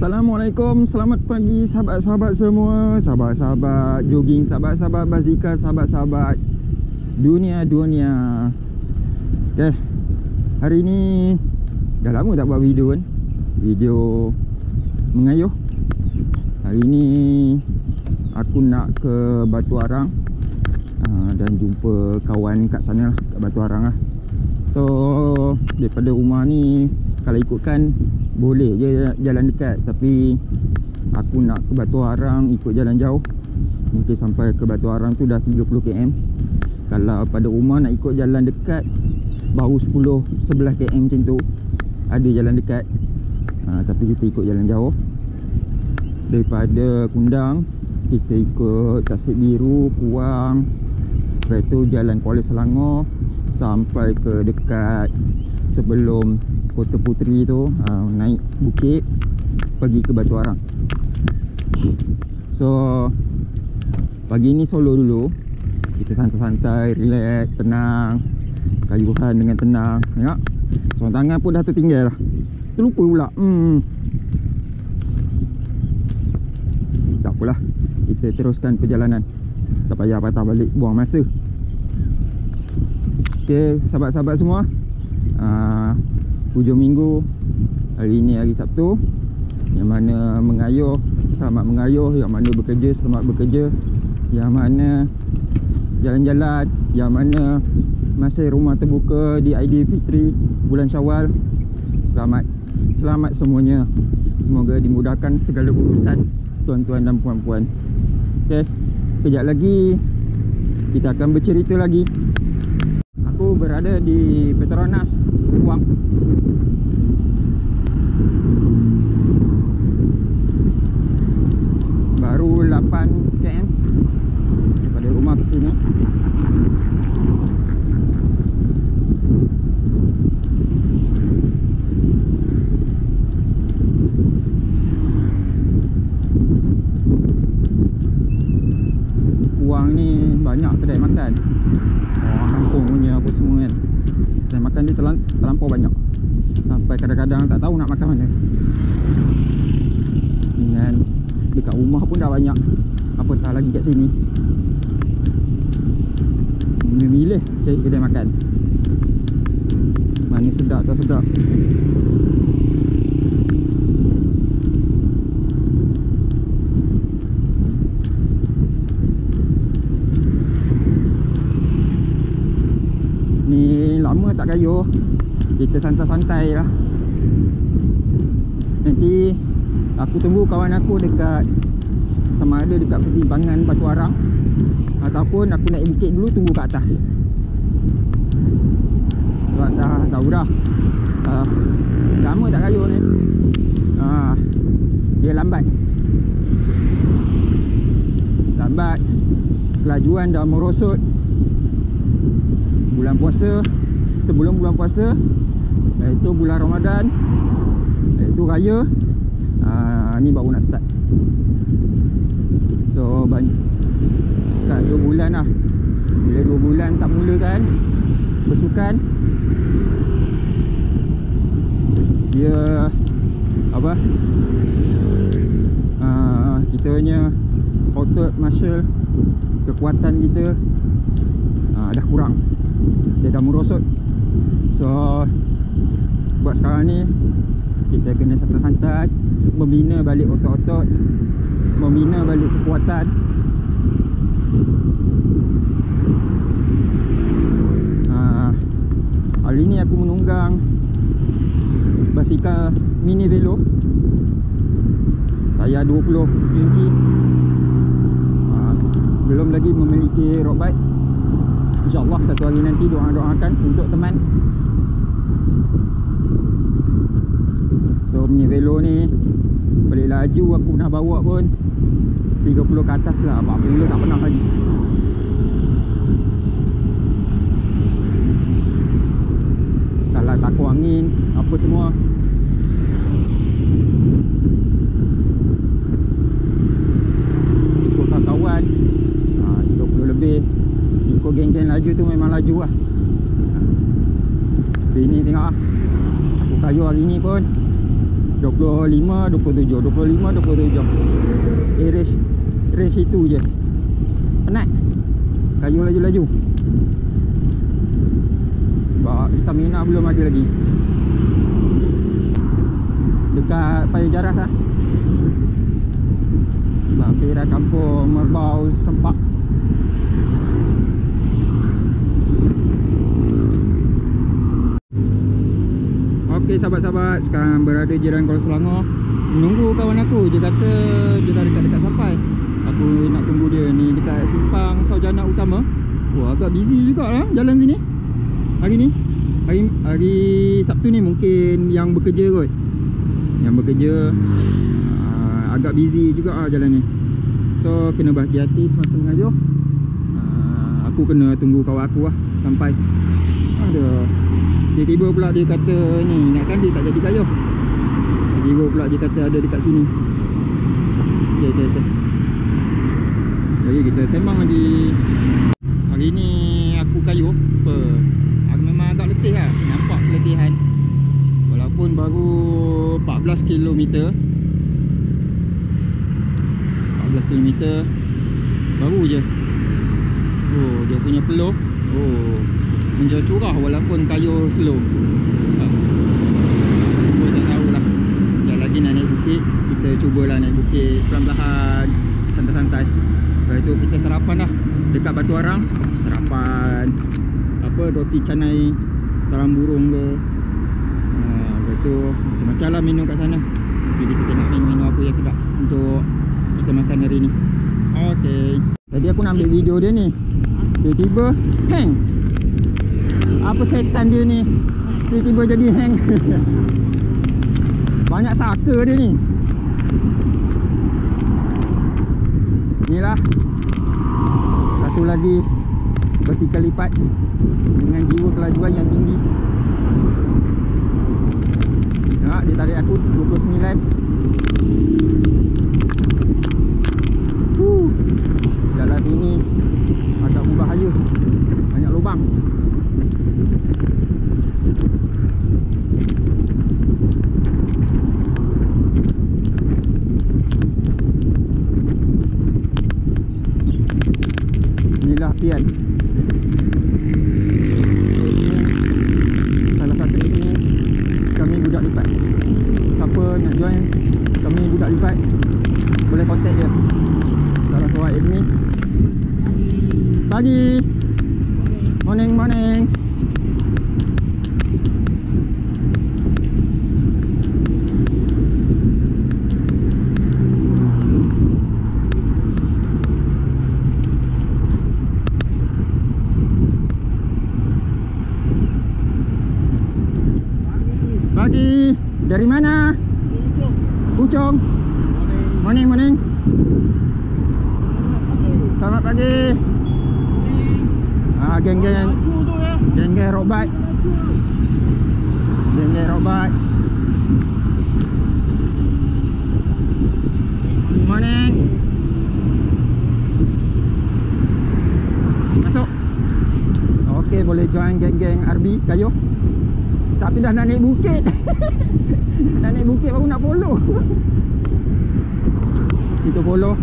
Assalamualaikum, selamat pagi sahabat-sahabat semua, sahabat-sahabat jogging, sahabat-sahabat basikal, sahabat-sahabat dunia. Okay, hari ni dah lama tak buat video kan, video mengayuh. Hari ni aku nak ke Batu Arang dan jumpa kawan kat sana lah, kat Batu Arang lah. So daripada rumah ni kalau ikutkan boleh je jalan dekat, tapi aku nak ke Batu Arang ikut jalan jauh. Mungkin sampai ke Batu Arang tu dah 30 km. Kalau pada rumah nak ikut jalan dekat baru 10-11 km macam tu, ada jalan dekat. Tapi kita ikut jalan jauh. Daripada Kundang kita ikut Tasik Biru, Kuang, lepas tu jalan Kuala Selangor sampai ke dekat sebelum Kota Puteri tu, naik bukit pergi ke Batu Arang. So pagi ni solo dulu, kita santai-santai, relax, tenang, kayuhan dengan tenang. Tengok, seorang tangan pun dah tertinggal lah, terlupa pula. Tak apalah, kita teruskan perjalanan, tak payah patah balik, buang masa. Okay, sahabat-sahabat semua, hujung minggu, hari ni hari Sabtu. Yang mana mengayuh, selamat mengayuh. Yang mana bekerja, selamat bekerja. Yang mana jalan-jalan, yang mana masih rumah terbuka di Aidilfitri bulan Syawal, selamat semuanya. Semoga dimudahkan segala urusan tuan-tuan dan puan-puan. Okay, kejap lagi kita akan bercerita lagi. Aku berada di Petronas Kuang. Baru 8 km daripada rumah ke sini. Kuang ni banyak kedai makan, orang kampung punya apa semua kan. Kedai makan dia terlampau banyak, sampai kadang-kadang tak tahu nak makan mana. Dan dekat rumah pun dah banyak, apatah lagi kat sini. Milih cari kedai makan mana sedap tak sedap. Ni lama tak kayuh, kita santai-santai lah. Nanti aku tunggu kawan aku dekat, sama ada dekat persimpangan Batu Arang, ataupun aku naik bukit dulu, tunggu kat atas. Sebab dah tahu dah, lama tak kayuh ni. Dia lambat, kelajuan dah merosot. Bulan puasa, sebelum bulan puasa, iaitu bulan Ramadan, iaitu raya, ni baru nak start. So kat 2 bulan lah. Bila 2 bulan tak mula kan bersukan, dia apa, kita punya otot muscle, kekuatan kita dah kurang, dia dah merosot. So buat sekarang ni kita kena santai-santai, membina balik otot-otot, membina balik kekuatan. Hari ni aku menunggang basikal mini velo, tayar 20 inci. Belum lagi memiliki road bike. InsyaAllah satu hari nanti doakan untuk teman. So mini velo ni boleh laju, aku pernah bawa pun 30 ke atas lah, 40 tak pernah lagi. Kalau takut angin apa semua, ikut kawan-kawan 30 lebih, ikut geng-geng laju tu memang laju lah. Tapi ni tengok lah, aku kayu hari ni pun 25, 27, 25, 27. Range itu je. Penat. Kayu laju-laju. Sebab stamina belum ada lagi. Dekat Paya Jaras lah. Sebab hampir dah kampung Merbau Sempak. Okey sahabat-sahabat, sekarang berada Jalan Kuala Selangor. Menunggu kawan aku. Dia kata dia dah dekat-dekat sampai. Aku nak tunggu dia ni dekat simpang Saujana Utama. Wah, agak busy juga lah jalan sini hari ni. Hari Sabtu ni mungkin yang bekerja kot. Yang bekerja agak busy juga lah jalan ni. So kena berhati-hati semasa mengayuh. Aku kena tunggu kawan aku lah sampai. Aduh, tiba-tiba pula dia kata ni, ingatkan dia tak jadi kayuh. Tiba-tiba pula dia kata ada dekat sini. Okay. Jadi kita sembang lagi. Hari ni aku kayuh memang agak letih lah. Nampak keletihan. Walaupun baru 14 km. 14 km baru je. Oh, dia punya peluh. Oh, menjauh curah walaupun kayuh slow. Aku tak tahulah. Sekejap lagi nak naik bukit. Kita cubalah naik bukit perlahan-lahan, santai-santai. Lepas tu kita sarapan dah dekat Batu Arang. Sarapan apa, roti canai sarang burung ke. Lepas tu macam-macam lah minum kat sana. Jadi kita nak minum apa yang sedap untuk kita makan hari ni. Okay, tadi aku nak ambil video dia ni, tiba-tiba hang. Apa setan dia ni, tiba-tiba jadi hang. Banyak saka dia ni. Inilah satu lagi basikal lipat dengan jiwa kelajuan yang tinggi. Tengok dia tarik aku 29. Jalan ini agak berbahaya, banyak lubang. Inilah pian. Salah satu ini kami budak lipat. Siapa nak join kami budak lipat, boleh kontak dia. Salah seorang admin. Pagi. Morning. Pagi. Dari mana? Puchong. Morning. Selamat pagi. Geng-geng road bike. Morning. Masuk. Okey, boleh join geng-geng RB kayuh. Tapi dah nak naik bukit. Nak naik bukit baru nak follow. Kita follow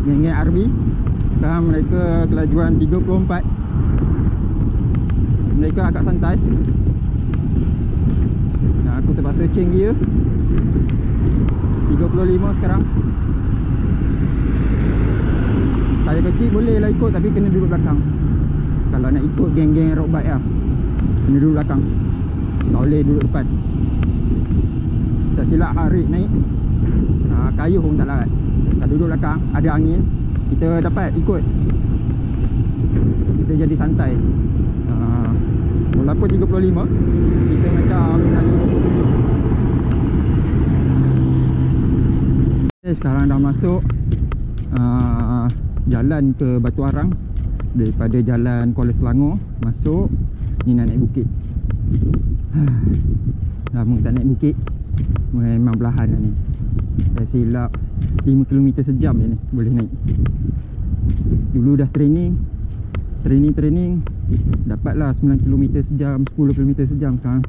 geng-geng RB. Sekarang mereka kelajuan 34. Mereka agak santai. Nah, aku terpaksa change gear 35 sekarang. Saya kecil boleh lah ikut, tapi kena duduk belakang. Kalau nak ikut geng-geng road bike lah, kena duduk belakang. Tak boleh duduk depan. Tak silap Harik naik, kayuh pun tak larat. Kalau duduk belakang, ada angin, kita dapat ikut. Kita jadi santai. Walaupun 35, kita macam nak 27. Sekarang dah masuk jalan ke Batu Arang. Daripada jalan Kuala Selangor masuk, ni nak naik bukit. Lama tak naik bukit. Memang belahan lah ni. Dah silap 5 km sejam je ni boleh naik. Dulu dah training dapatlah 9 km sejam, 10 km sejam. Sekarang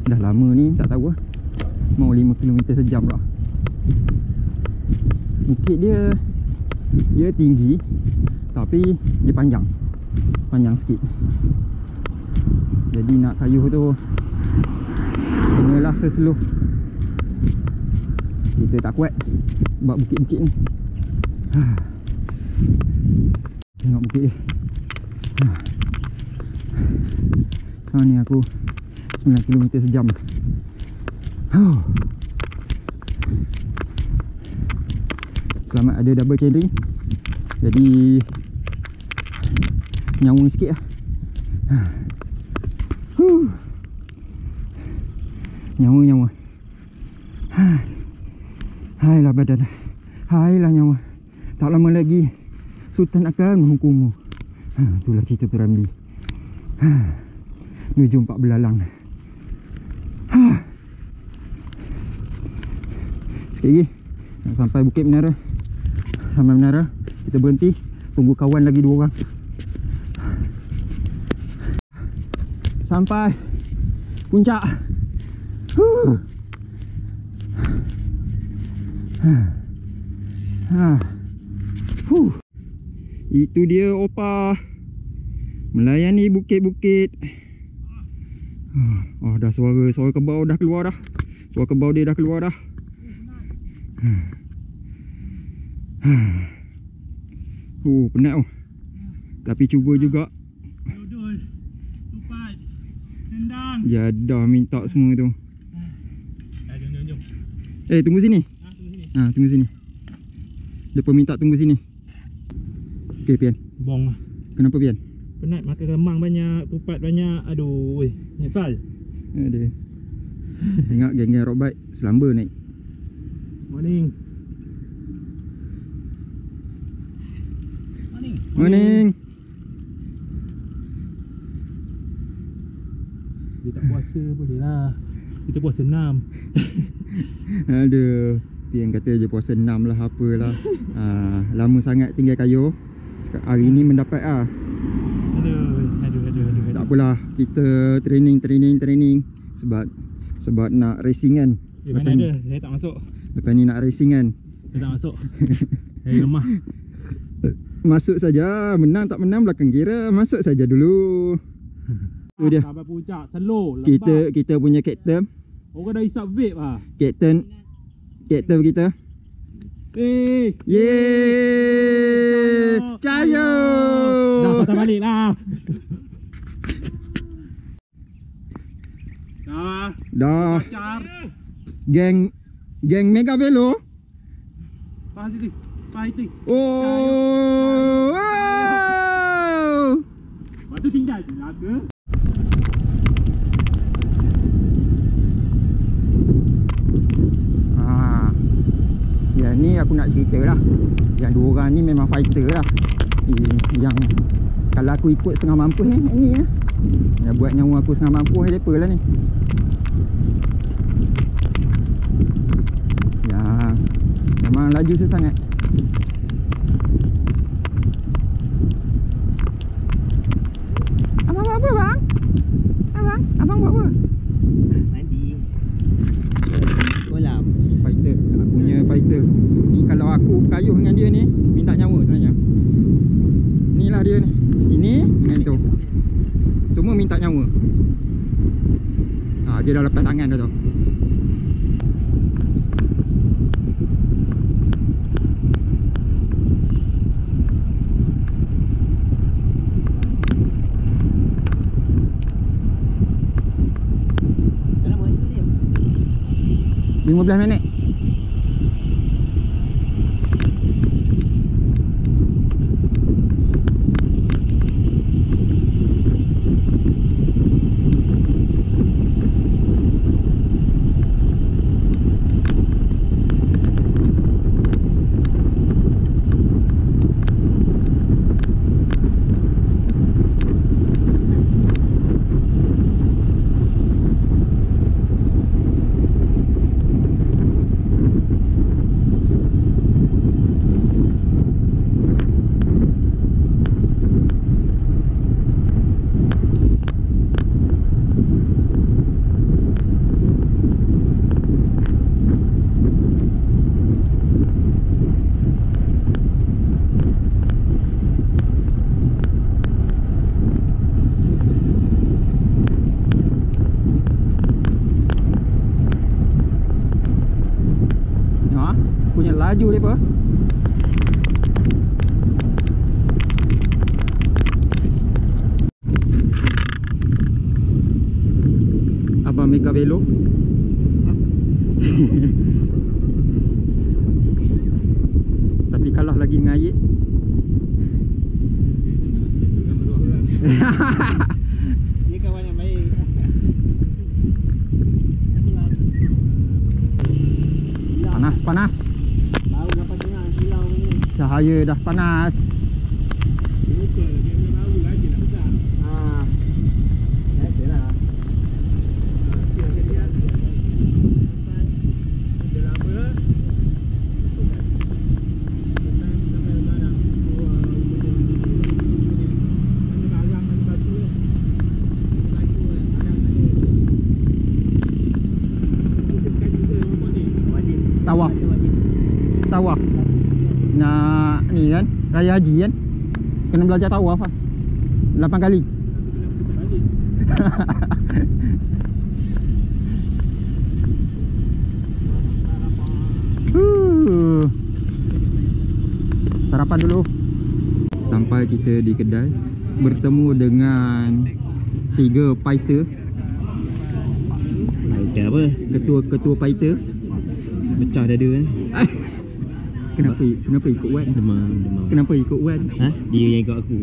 dah lama ni tak tahu lah. Mau 5 km sejam lah. Bukit dia tinggi, tapi dia panjang sikit. Jadi nak kayuh tu kenalah slow. Kita tak kuat buat bukit-bukit ni. Tengok bukit dia. Sekarang ni aku 9 km sejam. Selamat ada double chainring, jadi nyawa sikit lah. Nyawa. Hailah badan, hailah nyawa. Tak lama lagi Sultan akan menghukummu. Itulah cerita Piramli. Menuju 4 belalang. Sikit lagi nak sampai Bukit Menara. Sampai menara kita berhenti, tunggu kawan lagi 2 orang. Sampai puncak. Itu dia Opah melayani bukit-bukit. Dah suara kebau dah keluar dah. Suara kebau dia dah keluar dah. Penat oh. Tapi cuba juga. Dodol, tupat, tendang. Jadah minta semua tu. Jom. Tunggu sini. Tunggu sini. Depa minta tunggu sini. Okey Pian. Bong lah. Kenapa Pian? Penat makan kemang banyak, tupat banyak. Aduh, nyesal. Ada. Tengok geng-geng road bike selamba naik. Morning. Dia tak puasa boleh lah. Kita puasa 6. Aduh, Pian kata je puasa 6 lah, apalah. Lama sangat tinggal kayu. Hari ni mendapat ah. Aduh. Tak apalah, kita training sebab nak racing kan. Mana ada, saya tak masuk. Lepas ni nak racing kan. Saya tak masuk. Saya lemah. Masuk saja, menang tak menang belakang kira, masuk saja dulu. Tu dia. Sampai puncak, slow, lambat. Kita punya kapten. Orang dah hisap vape ah. Kapten kita. Yeay! Cayo! Dah patah balik lah. Dah. Geng Mega Velo. Pasti. Oh! Batu tinggal je lah ke? Ya ni aku nak cerita lah. Yang 2 orang ni memang fighter lah. Yang kalau aku ikut setengah mampu ni lah. Yang buat nyawa aku setengah mampu mereka lah ni. Yang memang laju sesangat. Abang buat apa bang? Abang buat apa? Mandi kolam. Fighter, aku punya fighter. Ni kalau aku berkayuh dengan dia ni, minta nyawa sebenarnya. Inilah dia ni. Ini dengan tu. Semua minta nyawa. Dia dah lepas tangan dah tu. Berapa lama dia? 15 minit. laju depa. Abang Mega Velo. Tapi kalah lagi dengan Ayet. Ni kawan yang baik. Panas. Baru dapat dengar silau ni. Cahaya dah panas. Ini ke dia baru lagi nak besar. Biasalah. Dia lama. Sampai barang. Barang batu. Batu Tawaf. Tawaf. Nak ni kan, Raya Haji kan. Kena belajar tawaf lah 8 kali. Sarapan dulu. Sampai kita di kedai, bertemu dengan 3 fighter. Fighter apa? Ketua fighter. Pecah dada kan? Kenapa ikut Wan? Demam. Kenapa ikut Wan? Ha? Dia yang ikut aku.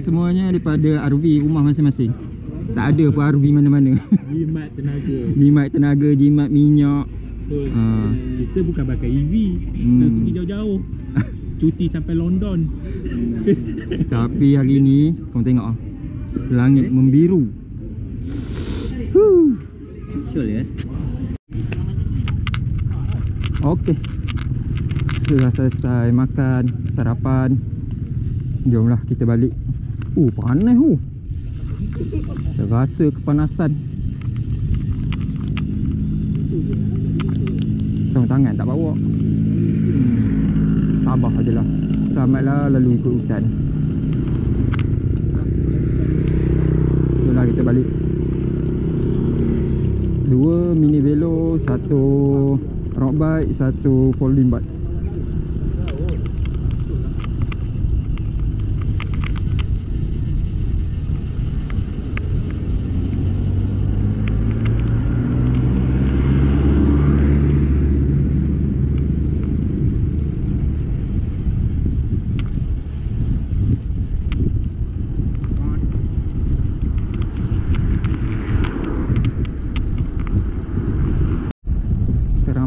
Semuanya daripada RV rumah masing-masing. Tak ada pun RV mana-mana. Jimat tenaga, jimat minyak. Betul. Kita bukan pakai EV. Kita pergi jauh-jauh. Cuti sampai London. Tapi hari ni kau tengok ah, langit membiru. Sure ya. Okey. Sudah selesai makan, sarapan. Jomlah kita balik. Panas terasa kepanasan. Sarung tangan tak bawa. Sabar ajalah. Selamatlah lalu ikut hutan. Itulah kita balik. 2 mini velo, 1 road bike, 1 folding bike.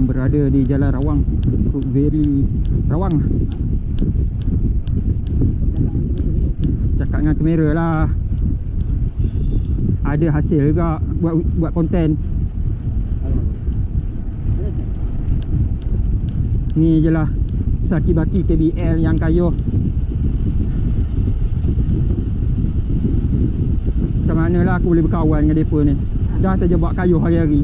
Berada di Jalan Rawang, Fruit Valley Rawang. Cakap dengan kamera lah. Ada hasil juga buat konten. Ni je lah Saki Baki KBL yang kayuh. Macam mana lah aku boleh berkawan dengan mereka ni. Dah terjebak kayuh hari-hari.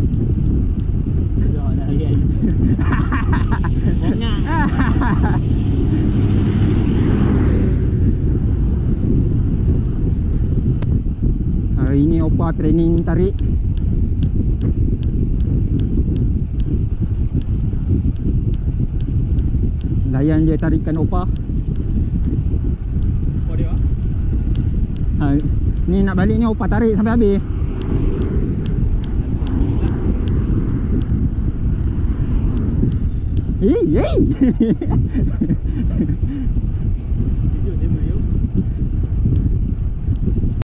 Hari ni Opa training tarik. Layan je tarikan Opa. Ni nak balik ni Opa tarik sampai habis.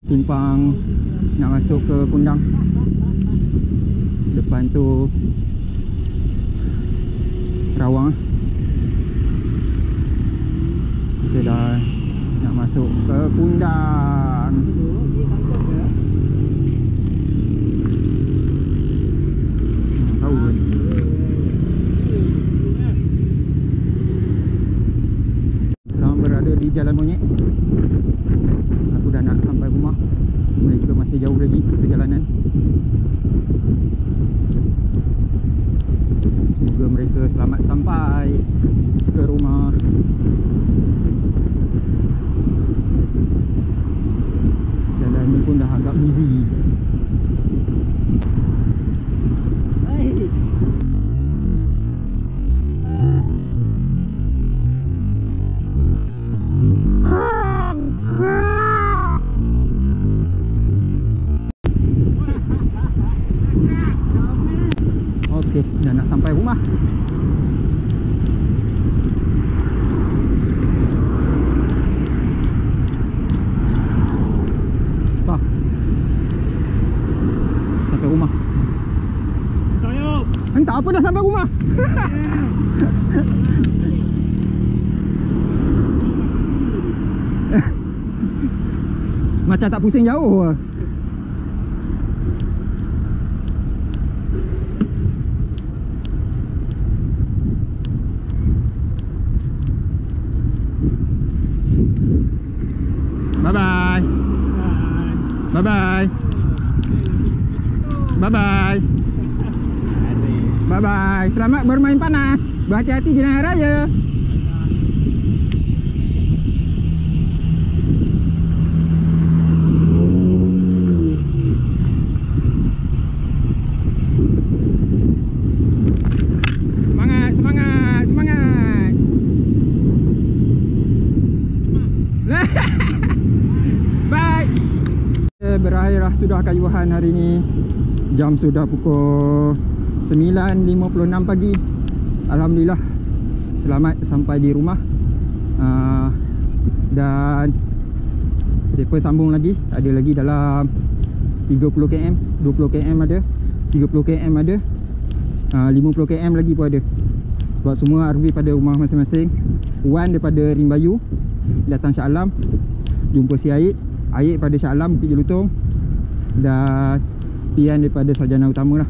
Simpang nak masuk ke Kundang. Depan tu Rawang. Kita dah nak masuk ke Kundang. Tahu kan? Sekarang berada di Jalan Monyet. Aku dah nak sampai rumah. Mereka masih jauh lagi perjalanan. Semoga mereka selamat sampai ke rumah. Jalan ni pun dah agak busy. rumah. Apa? Sampai rumah. Tayo. Entah apa dah sampai rumah. Macam tak pusing jauh. Bye-bye. Bye-bye. Bye-bye. Bye-bye. Selamat bermain panas. Berhati-hati jalan raya. Semangat, semangat, semangat. Bye. Berakhirlah sudah kayuhan hari ini. Jam sudah pukul 9.56 pagi. Alhamdulillah selamat sampai di rumah. Dan depa sambung lagi. Ada lagi dalam 30 km, 20 km ada, 30 km ada, 50 km lagi pun ada. Sebab semua RV pada rumah masing-masing. Wan daripada Rimbayu datang Shah Alam, jumpa si Aid. Aid pada Shah Alam, Bukit Jelutong. Dan Pian daripada Sarjana Utama lah,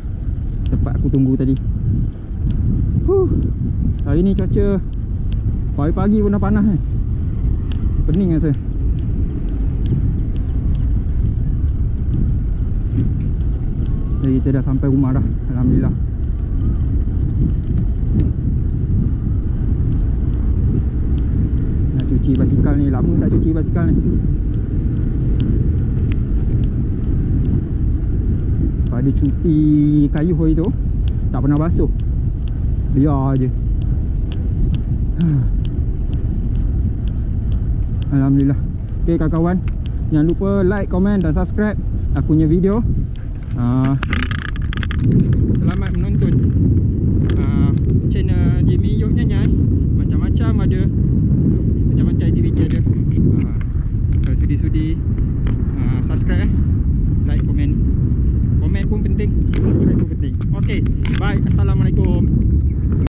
tempat aku tunggu tadi. Hari ni cuaca pagi-pagi pun dah panas ni. Pening rasa. Jadi kita dah sampai rumah dah, alhamdulillah. Nak cuci basikal ni, lama tak cuci basikal ni. Pada cuti kayu hari tu tak pernah basuh, biar je. Alhamdulillah. Okay kawan-kawan, jangan lupa like, komen dan subscribe aku punya video. Selamat menonton channel Jimmy Yok Nyanyai. Macam-macam ada, macam-macam aktiviti ada. Kalau sudi-sudi subscribe like, komen. Komen pun penting, subscribe pun penting. Okay, bye. Assalamualaikum.